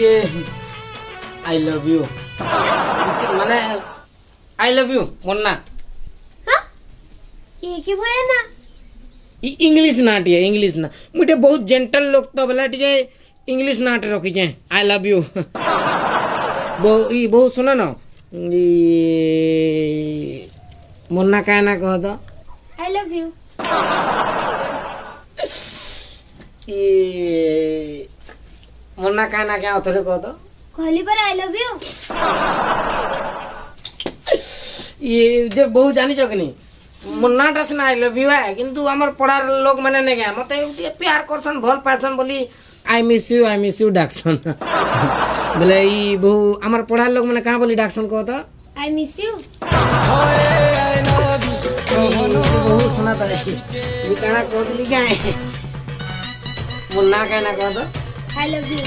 যে I love you মানে I love you Munna हाँ ये की भले ना इंग्लिश ना टे इंग्लिश ना मुझे बहुत जेंटल लोग तो बोला टे इंग्लिश ना टे रखी जाए आई लव यू बहुत सुनो ना मुन्ना क्या ना कह दो आई लव यू ये मुन्ना क्या ना क्या उधर कह दो कहली पर आई लव यू ये जब बहुत जानी चो कि नहीं मुन्ना टा सिना आई लव यू है किंतु हमार पढ़ार लोग मैंने नहीं गया मत प्यार करसन भल पासन बोली आई मिस यू डाक्सन बोले ई बहु हमार पढ़ार लोग मैंने कहाँ बोली डाक्सन कहो तो आई मिस यू बहुत सुना था ये कहना कह दिली क्या है मुन्ना कहना कहो तो आई लव यू